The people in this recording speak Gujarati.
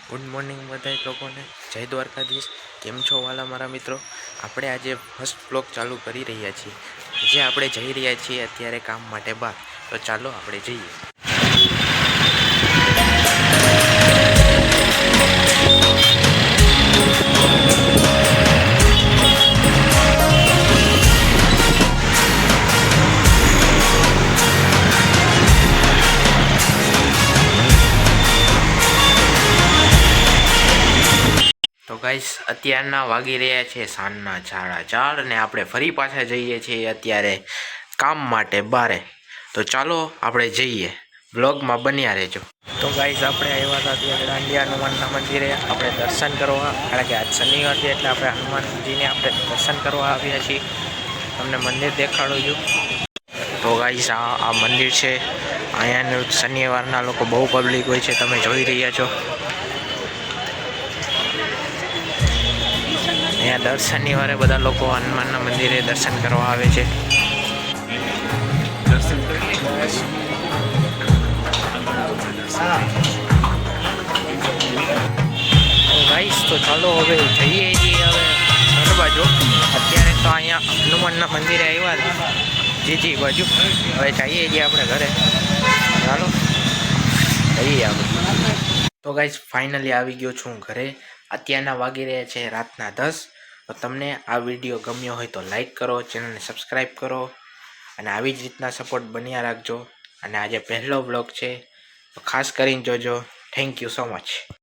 ગુડ મોર્નિંગ બધા લોકોને, જય દ્વારકાધીશ। કેમ છો વાલા મારા મિત્રો? આપણે આજે ફર્સ્ટ બ્લોગ ચાલુ કરી રહ્યા છીએ, જે આપણે જઈ રહ્યા છીએ અત્યારે કામ માટે બહાર। તો ચાલો આપણે જઈએ। તો ગાઈસ અત્યારના વાગી રહ્યા છે સાંજના 4:30 અને આપણે ફરી પાછા જઈએ છીએ અત્યારે કામ માટે બારે। તો ચાલો આપણે જઈએ, બ્લોગમાં બન્યા રહેજો। તો ગાઈસ આપણે આવ્યા હતા અત્યારે દાંડિયા હનુમાનના મંદિરે આપણે દર્શન કરવા, કારણ કે આજ શનિવાર છે એટલે આપણે હનુમાનજીને આપણે દર્શન કરવા આવ્યા છીએ। તમને મંદિર દેખાડું છું। તો ગાઈસ આ મંદિર છે, અહીંયાનું શનિવારના લોકો બહુ પબ્લિક હોય છે, તમે જોઈ રહ્યા છો। અહીંયા દર શનિવારે બધા લોકો હનુમાનના મંદિરે દર્શન કરવા આવે છે। ગાઈસ તો ચાલો હવે જઈએ છીએ હવે ઘર બાજુ। અત્યારે તો અહીંયા હનુમાનના મંદિરે આવ્યા જીજી બાજુ, હવે જઈએ છીએ આપણે ઘરે। ચાલો જઈએ આપણે। તો ગાઈસ ફાઇનલી આવી ગયો છું ઘરે। અત્યારના વાગી રહ્યા છે રાતના 10। તો તમને આ વિડીયો ગમ્યો હોય તો લાઈક કરો, ચેનલને સબસ્ક્રાઈબ કરો અને આવી જ રીતના સપોર્ટ બન્યા રાખજો। અને આજે પહેલો બ્લોગ છે તો ખાસ કરીને જોજો। Thank you so much.